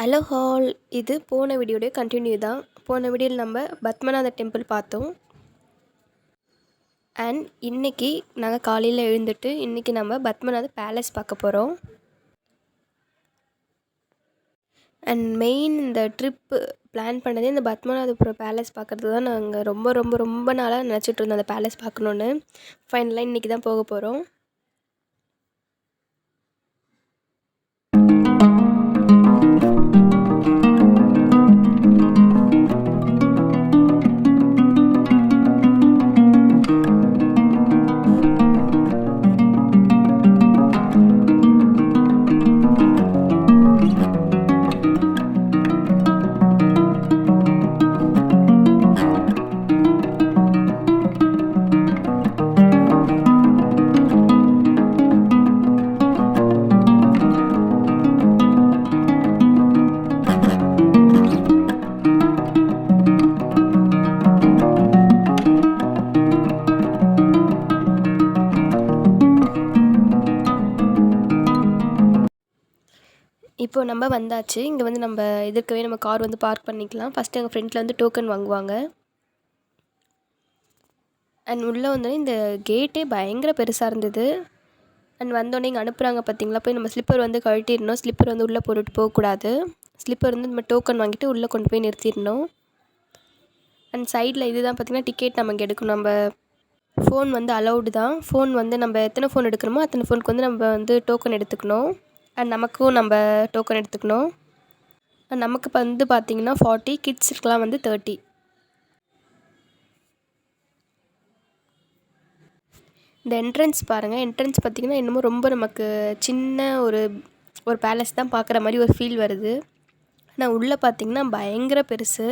Hello hall. இது போன வீடியோடைய continue தான். போன வீடியோவில் நம்ம பத்மநாத டெம்பிள் பார்த்தோம். அண்ட் இன்றைக்கி நாங்கள் காலையில் எழுந்துட்டு இன்றைக்கி நம்ம பத்மநாத பேலஸ் பார்க்க போகிறோம். அண்ட் மெயின் இந்த ட்ரிப்பு பிளான் பண்ணதே இந்த பத்மநாதபுரம் பேலஸ் பார்க்குறது தான். நாங்கள் ரொம்ப ரொம்ப ரொம்ப நாளாக நினச்சிட்டு இருந்தோம் அந்த பேலஸ் பார்க்கணுன்னு. ஃபைனலாக இன்றைக்கி தான் போக போகிறோம். இப்போது நம்ம வந்தாச்சு. இங்கே வந்து நம்ம எதிர்க்கவே நம்ம கார் வந்து பார்க் பண்ணிக்கலாம். ஃபஸ்ட்டு எங்கள் ஃப்ரெண்டில் வந்து டோக்கன் வாங்குவாங்க. அண்ட் உள்ளே வந்தோடனே இந்த கேட்டே பயங்கர பெருசாக இருந்தது. அண்ட் வந்தோடனே இங்கே அனுப்புகிறாங்க பார்த்தீங்களா, போய் நம்ம ஸ்லிப்பர் வந்து கழட்டிடணும். ஸ்லிப்பர் வந்து உள்ளே போட்டுட்டு போகக்கூடாது. ஸ்லிப்பர் வந்து நம்ம டோக்கன் வாங்கிட்டு உள்ளே கொண்டு போய் நிறுத்திடணும். அண்ட் சைடில் இது தான் பார்த்திங்கன்னா டிக்கெட் நம்ம இங்கே எடுக்கணும். நம்ம ஃபோன் வந்து அலௌடு தான். ஃபோன் வந்து நம்ம எத்தனை ஃபோன் எடுக்கணுமோ அத்தனை ஃபோனுக்கு வந்து நம்ம வந்து டோக்கன் எடுத்துக்கணும். அண்ட் நமக்கும் நம்ம டோக்கன் எடுத்துக்கணும். அண்ட் நமக்கு வந்து பார்த்திங்கன்னா 40, கிட்ஸுக்கெலாம் வந்து 30. இந்த என்ட்ரன்ஸ் பாருங்கள். என்ட்ரன்ஸ் பார்த்திங்கன்னா என்னமோ ரொம்ப நமக்கு சின்ன ஒரு பேலஸ் தான் பார்க்குற மாதிரி ஒரு ஃபீல் வருது. ஆனால் உள்ளே பார்த்திங்கன்னா பயங்கர பெருசு.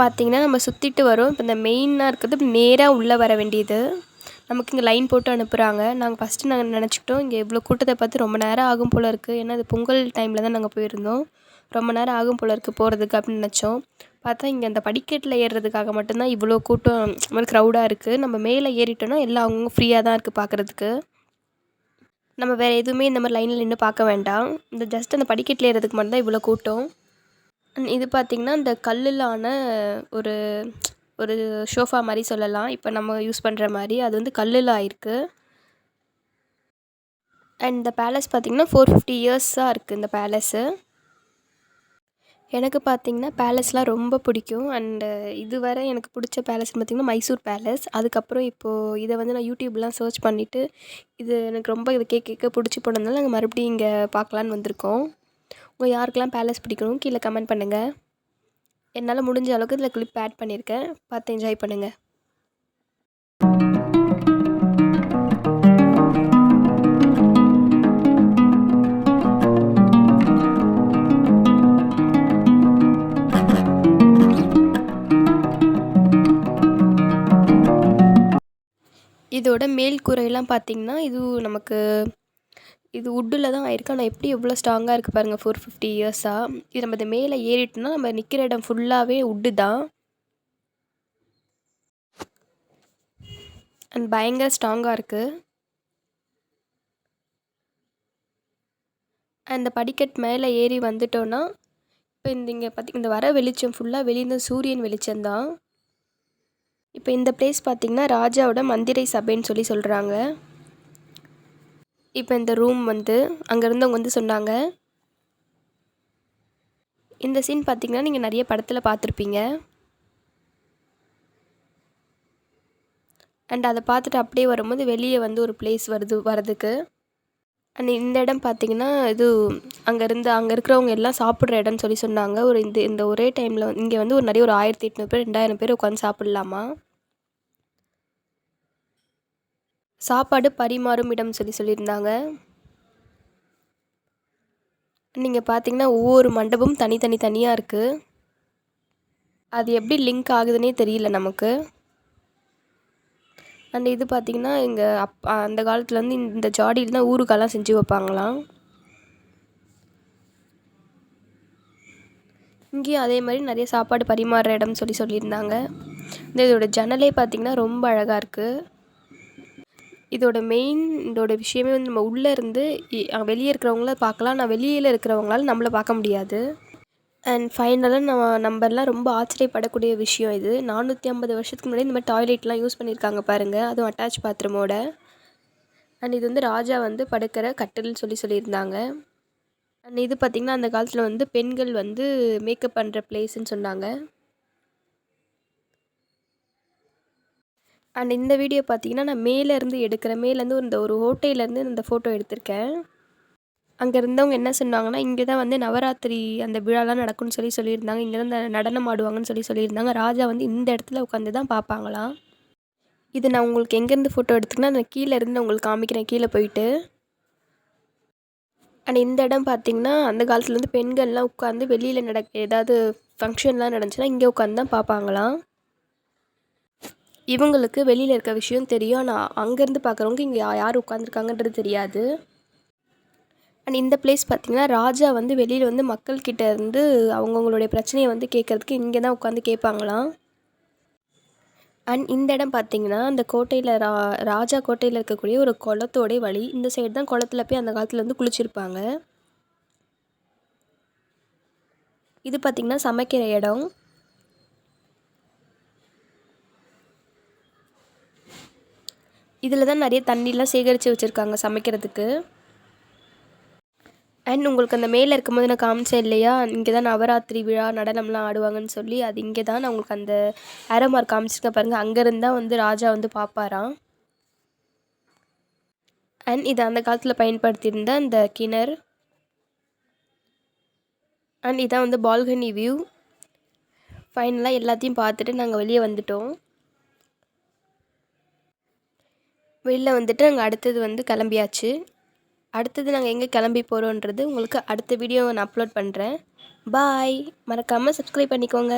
பார்த்திங்கன்னா நம்ம சுற்றிட்டு வரோம். இப்போ இந்த மெயினாக இருக்கிறது நேராக உள்ளே வர வேண்டியது. நமக்கு இங்கே லைன் போட்டு அனுப்புகிறாங்க. நாங்கள் நினச்சிக்கிட்டோம் இங்கே இவ்வளோ கூட்டத்தை பார்த்து ரொம்ப நேரம் ஆகும் போல் இருக்குது. ஏன்னா அது பொங்கல் டைமில் தான் நாங்கள் போயிருந்தோம். ரொம்ப நேரம் ஆகும் போல் இருக்குது போகிறதுக்கு அப்படின்னு நினச்சோம். பார்த்தா இங்கே அந்த படிக்கட்டில் ஏறுறதுக்காக மட்டும்தான் இவ்வளோ கூட்டம் மாதிரி க்ரௌடாக இருக்குது. நம்ம மேலே ஏறிட்டோன்னா எல்லாம் அவங்க ஃப்ரீயாக தான் இருக்குது பார்க்குறதுக்கு. நம்ம வேறு எதுவுமே இந்த மாதிரி லைனில் நின்று பார்க்க வேண்டாம். இந்த ஜஸ்ட் அந்த படிக்கட்டில் ஏறுறதுக்கு மட்டும்தான் இவ்வளோ கூட்டம். இது பார்த்திங்கன்னா இந்த கல்லில் ஆன ஒரு ஒரு ஷோஃபா மாதிரி சொல்லலாம். இப்போ நம்ம யூஸ் பண்ணுற மாதிரி அது வந்து கல்லில் ஆயிருக்கு. அண்ட் இந்த பேலஸ் பார்த்திங்கன்னா 450 இயர்ஸாக இருக்குது இந்த பேலஸு. எனக்கு பார்த்திங்கன்னா பேலஸ்லாம் ரொம்ப பிடிக்கும். அண்டு இதுவரை எனக்கு பிடிச்ச பேலஸ்னு பார்த்திங்கன்னா மைசூர் பேலஸ். அதுக்கப்புறம் இப்போது இதை வந்து நான் யூடியூப்லாம் சர்ச் பண்ணிவிட்டு இது எனக்கு ரொம்ப இது கேட்க பிடிச்சி போனதுனால நாங்கள் மறுபடியும் இங்கே பார்க்கலான்னு வந்திருக்கோம். உங்கள் யாருக்கெல்லாம் பேலஸ் பிடிக்கணும் கீழே கமெண்ட் பண்ணுங்கள். என்னால் முடிஞ்ச அளவுக்கு இதில் கிளிப் ஆட் பண்ணியிருக்கேன். பார்த்து என்ஜாய் பண்ணுங்கள். இதோட மேல் கூரையெல்லாம் பார்த்திங்கன்னா இது வுட்டில் தான் ஆயிருக்கு. ஆனால் எப்படி எவ்வளோ ஸ்ட்ராங்காக இருக்குது பாருங்கள். 450 இயர்ஸாக இது நம்ம இது மேலே ஏறிட்டோம்னா நம்ம நிற்கிற இடம் ஃபுல்லாகவே வுட்டு தான். அண்ட் பயங்கர ஸ்ட்ராங்காக இருக்குது. அந்த படிக்கட் மேலே ஏறி வந்துட்டோன்னா இப்போ இங்கே இந்த வர வெளிச்சம் ஃபுல்லாக வெளியே சூரியன் வெளிச்சம்தான். இப்போ இந்த பிளேஸ் பார்த்திங்கன்னா ராஜாவோட மந்திரை சபைன்னு சொல்கிறாங்க. இப்போ இந்த ரூம் வந்து அங்கே இருந்தவங்க வந்து சொன்னாங்க. இந்த சீன் பார்த்திங்கன்னா நீங்கள் நிறைய படத்தில் பார்த்துருப்பீங்க. அண்ட் அதை பார்த்துட்டு அப்படியே வரும்போது வெளியே வந்து ஒரு பிளேஸ் வரதுக்கு அண்ட் இந்த இடம் பார்த்திங்கன்னா இது அங்கே இருக்கிறவங்க எல்லாம் சாப்பிட்ற இடம்னு சொல்லி சொன்னாங்க. இந்த ஒரே டைமில் இங்கே வந்து நிறைய ஒரு 1800 பேர் 2000 பேர் உட்காந்து சாப்பிட்லாமா. சாப்பாடு பரிமாறும் இடம் சொல்லியிருந்தாங்க. நீங்கள் பார்த்தீங்கன்னா ஒவ்வொரு மண்டபமும் தனியாக இருக்குது. அது எப்படி லிங்க் ஆகுதுன்னே தெரியல நமக்கு. அண்ட் இது பார்த்திங்கன்னா அந்த காலத்தில் வந்து இந்த ஜாடியில் தான் ஊறுகாலாம் செஞ்சு வைப்பாங்களாம். இங்கேயும் அதே மாதிரி நிறைய சாப்பாடு பரிமாறுற இடம்னு சொல்லியிருந்தாங்க. இதோட ஜன்னலே பார்த்திங்கன்னா ரொம்ப அழகாக இருக்குது. இதோட விஷயமே வந்து நம்ம உள்ளே இருந்து வெளியே இருக்கிறவங்கள பார்க்கலாம். ஆனால் வெளியில் இருக்கிறவங்களால நம்மளை பார்க்க முடியாது. அண்ட் ஃபைனலாக நம்மலாம் ரொம்ப ஆச்சரியப்படக்கூடிய விஷயம் இது. 450 வருஷத்துக்கு முன்னாடி இந்த மாதிரி டாய்லெட்லாம் யூஸ் பண்ணியிருக்காங்க பாருங்கள், அதுவும் அட்டாச் பாத்ரூமோட. அண்ட் இது வந்து ராஜா வந்து படுக்கிற கட்டில்னு சொல்லியிருந்தாங்க. அண்ட் இது பார்த்திங்கன்னா அந்த காலத்தில் வந்து பெண்கள் வந்து மேக்கப் பண்ணுற பிளேஸ்ன்னு சொன்னாங்க. அண்ட் இந்த வீடியோ பார்த்திங்கன்னா நான் மேலேருந்து இந்த ஒரு ஹோட்டல்லேருந்து இந்த ஃபோட்டோ எடுத்திருக்கேன். அங்கே இருந்தவங்க என்ன சொன்னாங்கன்னா, இங்கே தான் வந்து நவராத்திரி அந்த விழாலாம் நடக்கும்னு சொல்லியிருந்தாங்க. இங்கே தான் நடனம் ஆடுவாங்கன்னு சொல்லியிருந்தாங்க. ராஜா வந்து இந்த இடத்துல உட்காந்து தான் பார்ப்பாங்களாம். இது நான் உங்களுக்கு எங்கேருந்து ஃபோட்டோ எடுத்துக்கினா நான் கீழே இருந்து உங்களுக்கு காமிக்கிறேன், கீழே போயிட்டு. அண்ட் இந்த இடம் பார்த்திங்கன்னா அந்த காலத்துலேருந்து பெண்கள்லாம் உட்காந்து வெளியில் ஏதாவது ஃபங்க்ஷன்லாம் நடந்துச்சுன்னா இங்கே உட்காந்து தான் பார்ப்பாங்களாம். இவங்களுக்கு வெளியில் இருக்க விஷயம் தெரியும். ஆனால் அங்கேருந்து பார்க்குறவங்க இங்கே யார் உட்காந்துருக்காங்கன்றது தெரியாது. அண்ட் இந்த பிளேஸ் பார்த்திங்கன்னா ராஜா வந்து வெளியில் வந்து மக்கள்கிட்ட இருந்து அவங்கவுங்களுடைய பிரச்சனையை வந்து கேட்குறதுக்கு இங்கே தான் உட்காந்து கேட்பாங்களாம். அண்ட் இந்த இடம் பார்த்திங்கன்னா அந்த கோட்டையில் ராஜா கோட்டையில் இருக்கக்கூடிய ஒரு குளத்தோடைய வழி. இந்த சைடு தான் குளத்துல போய் அந்த காலத்தில் வந்து குளிச்சிருப்பாங்க. இது பார்த்திங்கன்னா சமைக்கிற இடம். இதில் தான் நிறைய தண்ணிலாம் சேகரித்து வச்சுருக்காங்க சமைக்கிறதுக்கு. அண்ட் உங்களுக்கு அந்த மேலே இருக்கும்போது நான் காமிச்சேன் இல்லையா, இங்கே தான் நவராத்திரி விழா நடனம்லாம் ஆடுவாங்கன்னு சொல்லி, அது இங்கே தான் நான் உங்களுக்கு அந்த ஏரோ மார்க் காமிச்சிருக்கேன் பாருங்கள், அங்கேருந்து தான் வந்து ராஜா வந்து பார்ப்பாராம். அண்ட் இது அந்த காலத்தில் பயன்படுத்தியிருந்த அந்த கிணறு. அண்ட் இதான் வந்து பால்கனி வியூ. ஃபைனலாக எல்லாத்தையும் பார்த்துட்டு நாங்கள் வெளியே வந்துட்டோம். வெளியில் வந்துட்டு நாங்கள் அடுத்தது வந்து கிளம்பியாச்சு. அடுத்தது நாங்கள் எங்கே கிளம்பி போகிறோன்றது உங்களுக்கு அடுத்த வீடியோ நான் அப்லோட் பண்ணுறேன். பாய். மறக்காமல் சப்ஸ்கிரைப் பண்ணிக்கோங்க.